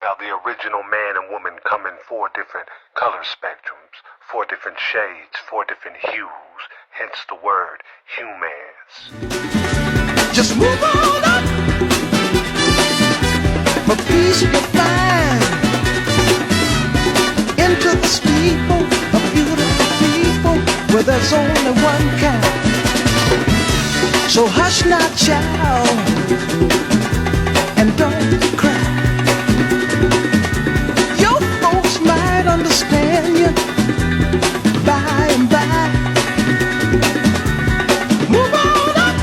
How the original man and woman come in 4 different color spectrums, 4 different shades, 4 different hues, hence the word humans. Just move on up. For peace you can find into the steeple of beautiful people where there's only one kind. So hush now, child, and don't cry. Your folks might understand you by and by. Move on up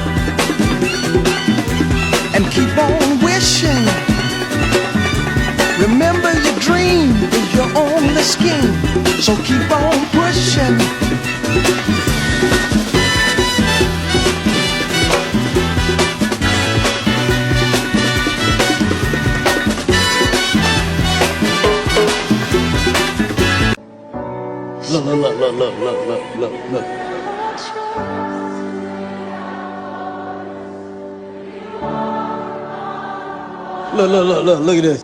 and keep on wishing. Remember your dream is your only scheme, so keep on pushing. Look. Look at this.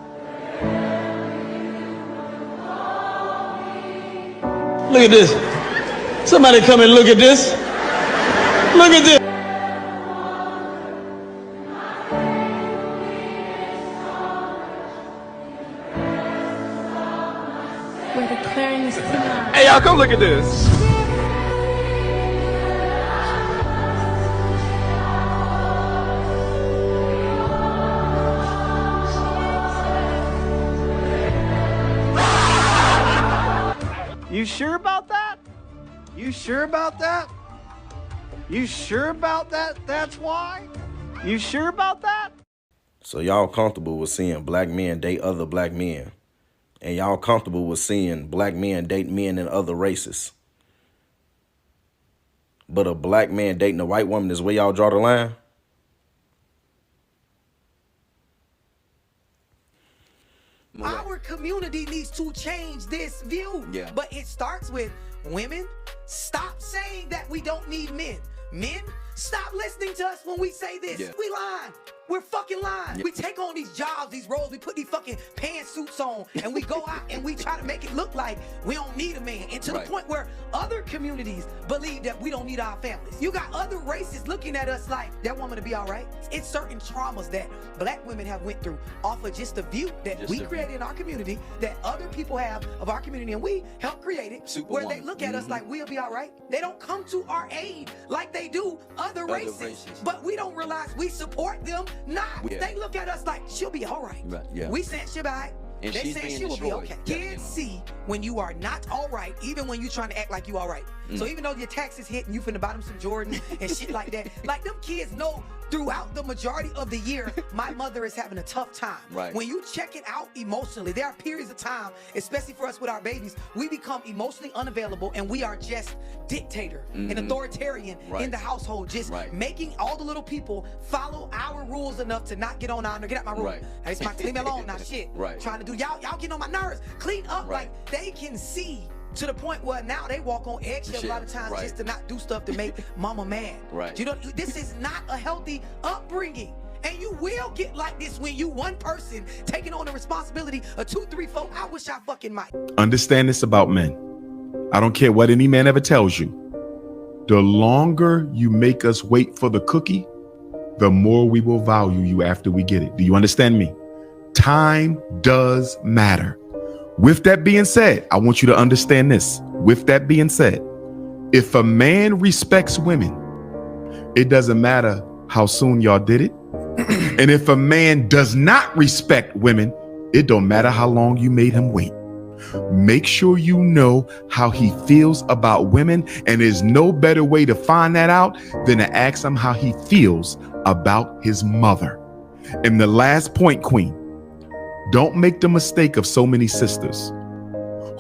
Look at this. Somebody come and look at this. Look at this. We're declaring this tonight. Hey, y'all, come look at this. You sure about that? You sure about that? You sure about that? That's why? You sure about that? So y'all comfortable with seeing black men date other black men. And y'all comfortable with seeing black men date men in other races. But a black man dating a white woman is where y'all draw the line? Our community needs to change this view. Yeah. But it starts with women. Stop saying that we don't need men. Men, stop listening to us when we say this. Yeah. We lying. We're fucking lying. Yeah. We take on these jobs, these roles, we put these fucking pantsuits on, and we go out and we try to make it look like we don't need a man. And to the point where other communities believe that we don't need our families. You got other races looking at us like, that woman to be all right. It's certain traumas that black women have went through off of just the view that we created in our community, that other people have of our community, and we helped create it, where they look at us like we'll be all right. They don't come to our aid like they do other races. But we don't realize we support them. Not. They look at us like she'll be all right. We said she'll be all right. And they said she will be okay. Kids see when you are not all right, even when you're trying to act like you all right. So even though your taxes hit and you finna buy them some Jordan and shit like that, like them kids know throughout the majority of the year, my mother is having a tough time. When you check it out emotionally, there are periods of time, especially for us with our babies, we become emotionally unavailable and we are just dictator and authoritarian in the household, just making all the little people follow our rules enough to not get on our, get out my room. Hey, leave me alone, not shit. Trying to do, y'all getting on my nerves. Clean up, like they can see. To the point where now they walk on eggshells a lot of times just to not do stuff to make mama mad. You know, this is not a healthy upbringing. And you will get like this when you one person taking on the responsibility of 2, 3, 4. I wish I fucking might. Understand this about men. I don't care what any man ever tells you. The longer you make us wait for the cookie, the more we will value you after we get it. Do you understand me? Time does matter. With that being said, I want you to understand this. With that being said, if a man respects women, it doesn't matter how soon y'all did it. And if a man does not respect women, it don't matter how long you made him wait. Make sure you know how he feels about women, and there's no better way to find that out than to ask him how he feels about his mother. And the last point, Queen, don't make the mistake of so many sisters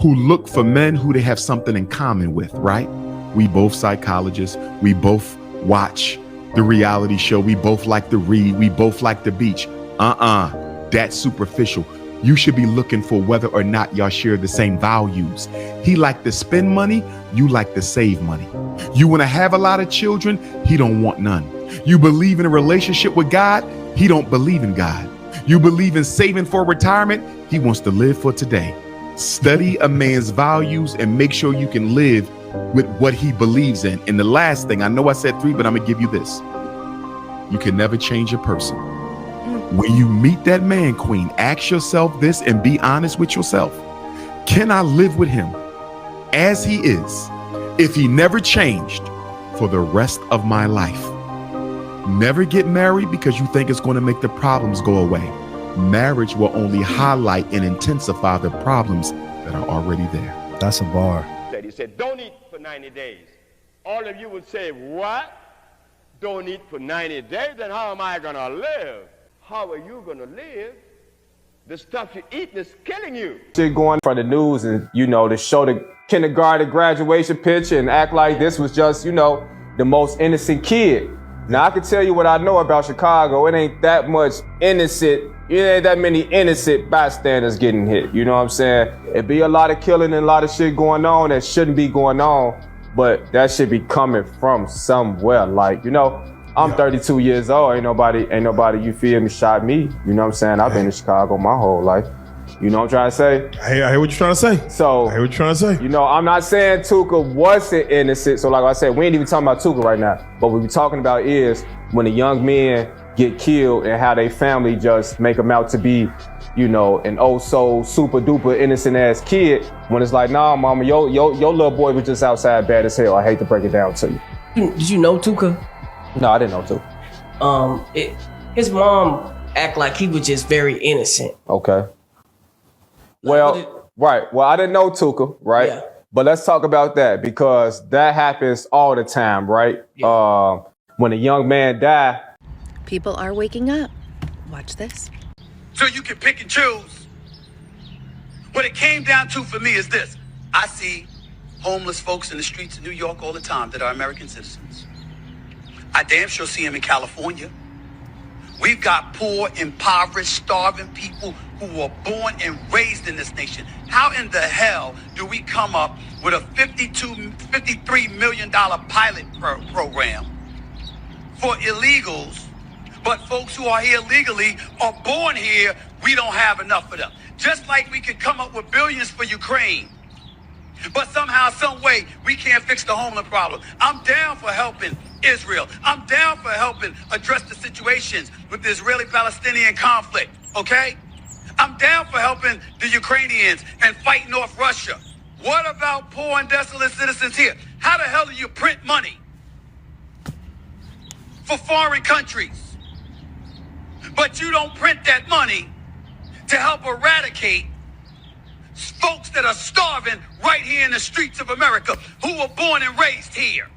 who look for men who they have something in common with, right? We both psychologists. We both watch the reality show. We both like to read. We both like the beach. That's superficial. You should be looking for whether or not y'all share the same values. He like to spend money. You like to save money. You want to have a lot of children. He don't want none. You believe in a relationship with God. He don't believe in God. You believe in saving for retirement? He wants to live for today. Study a man's values and make sure you can live with what he believes in. And the last thing, I know I said 3, but I'm gonna give you this. You can never change a person. When you meet that man, Queen, ask yourself this and be honest with yourself. Can I live with him as he is if he never changed for the rest of my life? Never get married because you think it's going to make the problems go away. Marriage will only highlight and intensify the problems that are already there. That's a bar. He said, don't eat for 90 days. All of you would say, what? Don't eat for 90 days? Then how am I going to live? How are you going to live? The stuff you eat is killing you. Shit going for the news and, you know, to show the kindergarten graduation picture and act like this was just, you know, the most innocent kid. Now, I can tell you what I know about Chicago. It ain't that much innocent. It ain't that many innocent bystanders getting hit. You know what I'm saying? It be a lot of killing and a lot of shit going on that shouldn't be going on, but that should be coming from somewhere. Like, you know, I'm 32 years old. Ain't nobody, you feel me, shot me. You know what I'm saying? I've been in Chicago my whole life. You know what I'm trying to say? I hear what you're trying to say. So, I hear what you're trying to say. You know, I'm not saying Tuka wasn't innocent. So like I said, we ain't even talking about Tuka right now. But what we're talking about is when the young men get killed and how they family just make them out to be, you know, an so super duper innocent ass kid. When it's like, nah, mama, your little boy was just outside bad as hell. I hate to break it down to you. Did you know Tuka? No, I didn't know Tuka. His mom act like he was just very innocent. Okay. Well, right. Well, I didn't know Tuka, right? Yeah. But let's talk about that because that happens all the time, right? Yeah. When a young man dies. People are waking up. Watch this. So you can pick and choose. What it came down to for me is this. I see homeless folks in the streets of New York all the time that are American citizens. I damn sure see them in California. We've got poor, impoverished, starving people who were born and raised in this nation. How in the hell do we come up with a $53 million pilot program for illegals, but folks who are here legally are born here, we don't have enough for them? Just like we could come up with billions for Ukraine, but somehow, some way, we can't fix the homeless problem. I'm down for helping Israel. I'm down for helping address the situations with the Israeli-Palestinian conflict, okay? I'm down for helping the Ukrainians and fighting off Russia. What about poor and desolate citizens here? How the hell do you print money for foreign countries, but you don't print that money to help eradicate folks that are starving right here in the streets of America who were born and raised here?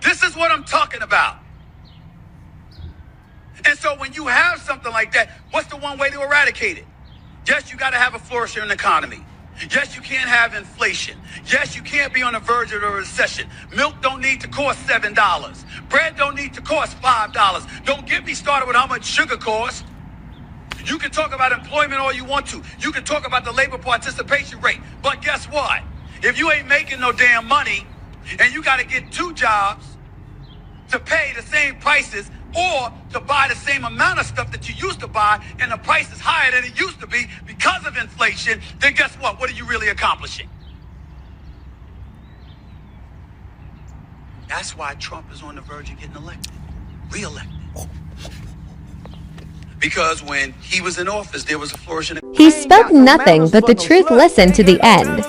This is what I'm talking about. And so when you have something like that, what's the one way to eradicate it? Yes, you got to have a flourishing economy. Yes, you can't have inflation. Yes, you can't be on the verge of a recession. Milk don't need to cost $7. Bread don't need to cost $5. Don't get me started with how much sugar costs. You can talk about employment all you want to. You can talk about the labor participation rate. But guess what? If you ain't making no damn money and you got to get 2 jobs to pay the same prices or to buy the same amount of stuff that you used to buy and the price is higher than it used to be because of inflation, then guess what? What are you really accomplishing? That's why Trump is on the verge of getting elected, re-elected. Because when he was in office, there was a flourishing. He spoke nothing but the truth. Listen to the end.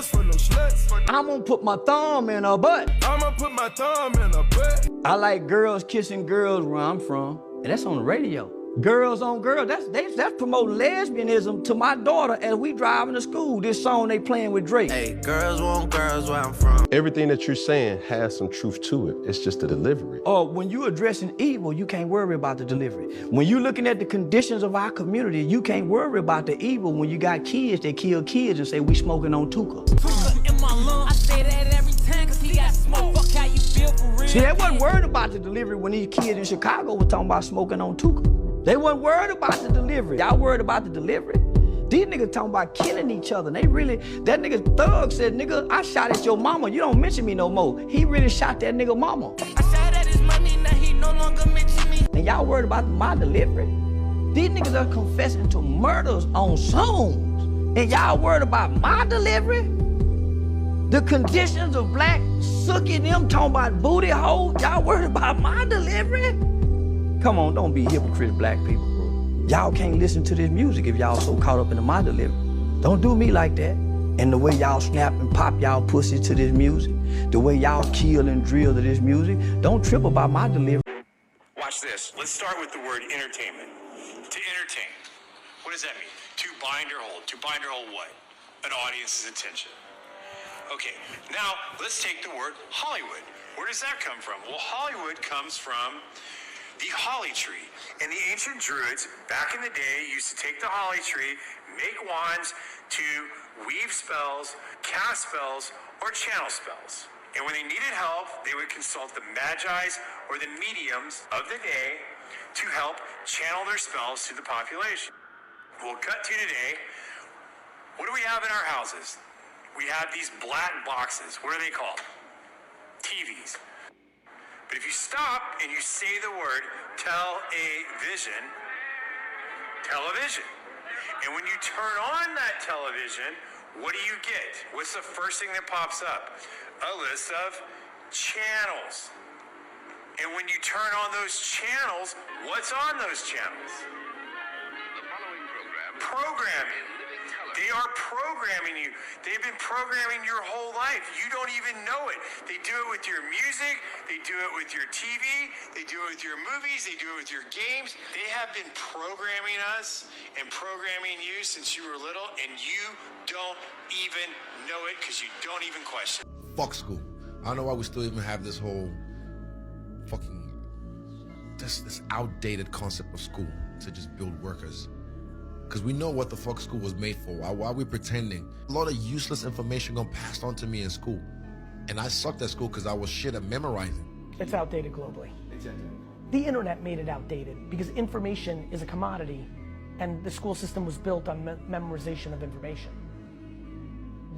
I'm gonna put my thumb in her butt. I'ma put my thumb in her butt. I like girls kissing girls where I'm from, and that's on the radio. Girls on girls, that's promoting lesbianism to my daughter as we driving to school. This song they playing with Drake. Hey, girls want girls where I'm from. Everything that you're saying has some truth to it. It's just the delivery. Oh, when you're addressing evil, you can't worry about the delivery. When you're looking at the conditions of our community, you can't worry about the evil when you got kids that kill kids and say we smoking on Tuka. Tuka in my lung, I say that every time cause he got smoke. Fuck how you feel for real. See, they wasn't worried about the delivery when these kids in Chicago were talking about smoking on Tuka. They wasn't worried about the delivery. Y'all worried about the delivery? These niggas talking about killing each other. They really, that nigga Thug said, nigga, I shot at your mama. You don't mention me no more. He really shot that nigga mama. I shot at his money, now he no longer mention me. And y'all worried about my delivery? These niggas are confessing to murders on songs. And y'all worried about my delivery? The conditions of black sucking them talking about booty hole. Y'all worried about my delivery? Come on, don't be hypocrites, black people. Y'all can't listen to this music if y'all so caught up in the my delivery. Don't do me like that. And the way y'all snap and pop y'all pussy to this music, the way y'all kill and drill to this music, don't trip about my delivery. Watch this. Let's start with the word entertainment. To entertain. What does that mean? To bind or hold. To bind or hold what? An audience's attention. Okay, now let's take the word Hollywood. Where does that come from? Well, Hollywood comes from the holly tree. And the ancient Druids, back in the day, used to take the holly tree, make wands to weave spells, cast spells, or channel spells. And when they needed help, they would consult the magi's or the mediums of the day to help channel their spells to the population. We'll cut to today. What do we have in our houses? We have these black boxes. What are they called? TVs. But if you stop and you say the word television, and when you turn on that television, what do you get? What's the first thing that pops up? A list of channels. And when you turn on those channels, what's on those channels? Programming. They are programming you. They've been programming your whole life. You don't even know it. They do it with your music. They do it with your TV. They do it with your movies. They do it with your games. They have been programming us and programming you since you were little, and you don't even know it because you don't even question. Fuck school. I don't know why we still even have this whole fucking this outdated concept of school to just build workers. Because we know what the fuck school was made for. Why are we pretending? A lot of useless information got passed on to me in school. And I sucked at school because I was shit at memorizing. It's outdated globally. The internet made it outdated because information is a commodity and the school system was built on memorization of information.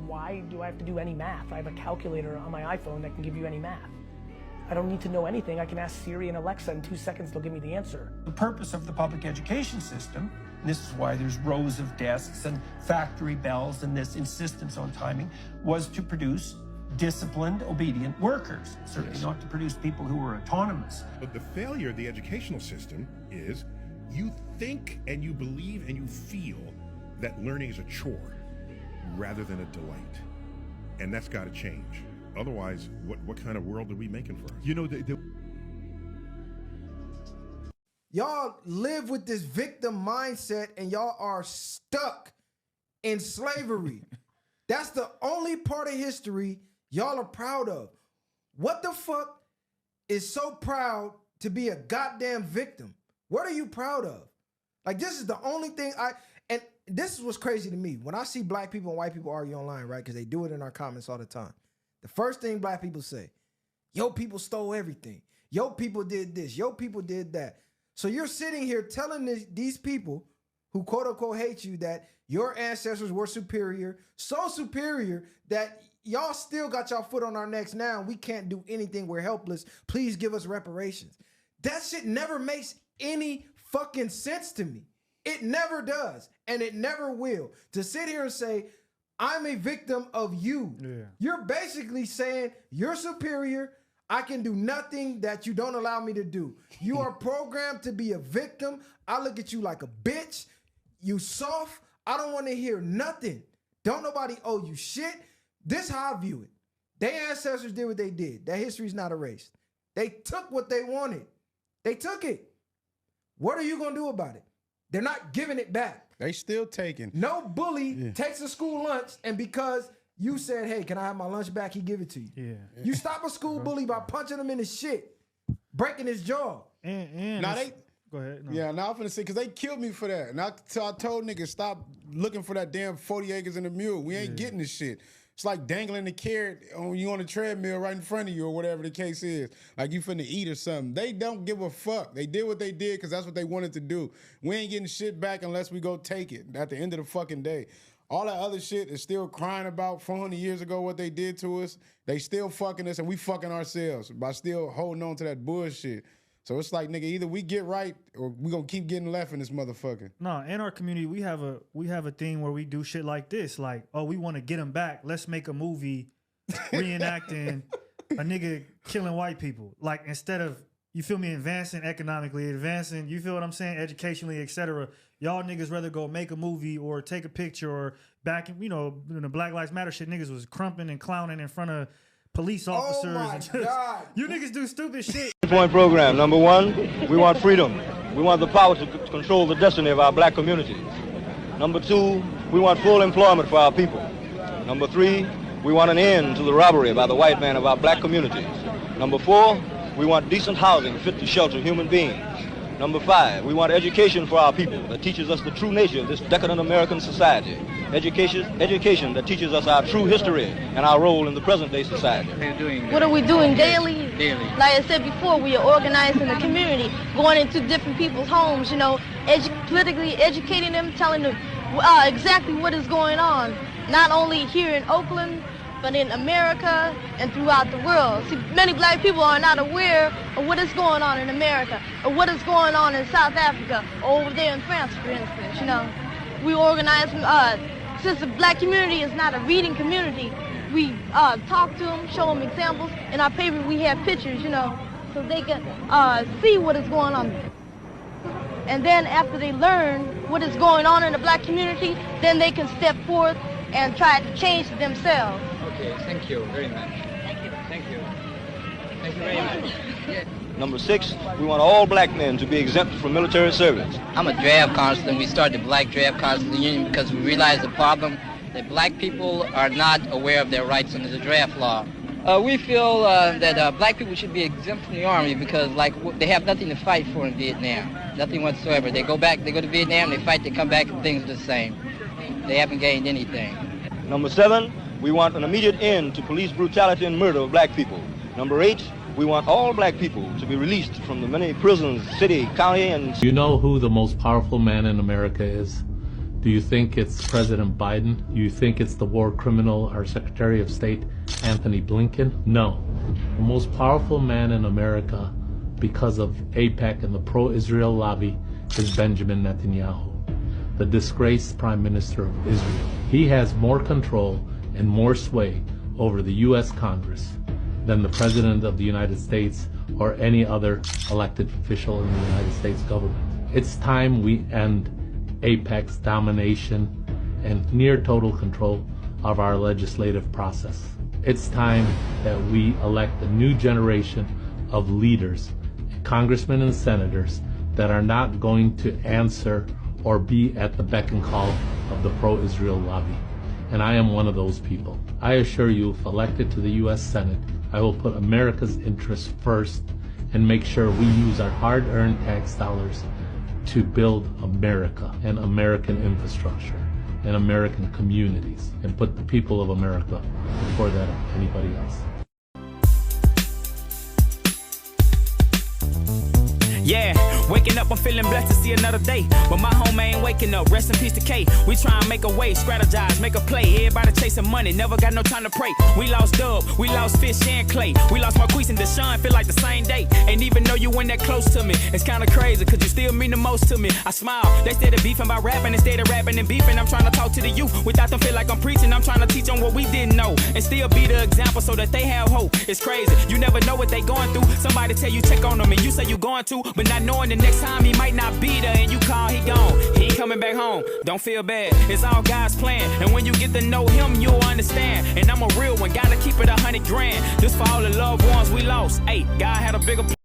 Why do I have to do any math? I have a calculator on my iPhone that can give you any math. I don't need to know anything. I can ask Siri and Alexa in 2 seconds, they'll give me the answer. The purpose of the public education system, and this is why there's rows of desks and factory bells and this insistence on timing, was to produce disciplined, obedient workers, certainly not to produce people who were autonomous. But the failure of the educational system is you think and you believe and you feel that learning is a chore rather than a delight. And that's got to change. Otherwise, what kind of world are we making for us? You know, y'all live with this victim mindset and y'all are stuck in slavery. That's the only part of history y'all are proud of. What the fuck is so proud to be a goddamn victim? What are you proud of? Like, this is the only thing and this is what's crazy to me. When I see black people and white people argue online, right? Because they do it in our comments all the time. The first thing black people say, yo, people stole everything. Yo, people did this. Yo, people did that. So you're sitting here telling these people who quote unquote hate you that your ancestors were superior, so superior that y'all still got y'all foot on our necks now. We can't do anything. We're helpless. Please give us reparations. That shit never makes any fucking sense to me. It never does. And it never will. To sit here and say, I'm a victim of you. Yeah. You're basically saying you're superior. I can do nothing that you don't allow me to do. You are programmed to be a victim. I look at you like a bitch. You soft. I don't want to hear nothing. Don't nobody owe you shit. This how I view it. Their ancestors did what they did. That history's not erased. They took what they wanted. They took it. What are you going to do about it? They're not giving it back. They still taking. No bully takes a school lunch, and because you said, hey, can I have my lunch back, he give it to you. Yeah. You stop a school bully by punching him in his shit, breaking his jaw. Now go ahead. No. Yeah, now I'm finna say, because they killed me for that. And I told niggas, stop looking for that damn 40 acres and a mule. We ain't getting this shit. It's like dangling the carrot on you on the treadmill right in front of you or whatever the case is. Like you finna eat or something. They don't give a fuck. They did what they did because that's what they wanted to do. We ain't getting shit back unless we go take it at the end of the fucking day. All that other shit is still crying about 400 years ago what they did to us. They still fucking us and we fucking ourselves by still holding on to that bullshit. So it's like, nigga, either we get right or we gonna keep getting left in this motherfucker. No, in our community, we have a thing where we do shit like this. Like, oh, we want to get them back. Let's make a movie reenacting a nigga killing white people. Like, instead of, you feel me, advancing economically, advancing, you feel what I'm saying, educationally, etc. Y'all niggas rather go make a movie or take a picture or back in, you know, in the Black Lives Matter shit, niggas was crumping and clowning in front of police officers. Oh my and just, God. You niggas do stupid shit. Point program. Number one, we want freedom. We want the power to control the destiny of our black communities. Number two, we want full employment for our people. Number three, we want an end to the robbery by the white man of our black communities. Number four, we want decent housing fit to shelter human beings. Number five, we want education for our people that teaches us the true nature of this decadent American society. Education that teaches us our true history and our role in the present day society. What are we doing daily? Like I said before, we are organized in the community, going into different people's homes, you know, politically educating them, telling them exactly what is going on, not only here in Oakland, but in America and throughout the world. See, many black people are not aware of what is going on in America, or what is going on in South Africa, or over there in France, for instance, you know. We organize, since the black community is not a reading community, we talk to them, show them examples. In our paper, we have pictures, you know, so they can see what is going on. And then after they learn what is going on in the black community, then they can step forth and try to change themselves. Okay, thank you very much. Thank you. Thank you. Thank you very much. Yeah. Number six, we want all black men to be exempt from military service. I'm a draft counselor, and we started the Black Draft Counselor Union because we realized the problem that black people are not aware of their rights under the draft law. We feel that black people should be exempt from the army because, like, they have nothing to fight for in Vietnam, nothing whatsoever. They go to Vietnam, they fight, they come back, and things are the same. They haven't gained anything. Number seven, we want an immediate end to police brutality and murder of black people. Number eight, we want all black people to be released from the many prisons, city, county, and... You know who the most powerful man in America is? Do you think it's President Biden? Do you think it's the war criminal, our Secretary of State, Anthony Blinken? No. The most powerful man in America, because of AIPAC and the pro-Israel lobby, is Benjamin Netanyahu, the disgraced Prime Minister of Israel. He has more control and more sway over the U.S. Congress than the President of the United States or any other elected official in the United States government. It's time we end AIPAC's domination and near total control of our legislative process. It's time that we elect a new generation of leaders, congressmen and senators, that are not going to answer or be at the beck and call of the pro-Israel lobby. And I am one of those people. I assure you, if elected to the U.S. Senate, I will put America's interests first and make sure we use our hard-earned tax dollars to build America and American infrastructure and American communities and put the people of America before that of anybody else. Yeah, waking up, I'm feeling blessed to see another day. But my home ain't waking up, rest in peace to K. We try and make a way, strategize, make a play. Everybody chasing money, never got no time to pray. We lost Dub, we lost Fish and Clay. We lost Marquise and Deshaun, feel like the same day. Ain't even know you went that close to me. It's kinda crazy, cause you still mean the most to me. I smile, they started beefing by rapping instead of rapping and beefing. I'm trying to talk to the youth without them feel like I'm preaching. I'm trying to teach them what we didn't know and still be the example so that they have hope. It's crazy, you never know what they going through. Somebody tell you check on them and you say you going to, but not knowing the next time he might not be there and you call, he gone. He ain't coming back home. Don't feel bad. It's all God's plan. And when you get to know him, you'll understand. And I'm a real one. Gotta keep it 100 grand. Just for all the loved ones we lost. Hey, God had a bigger plan.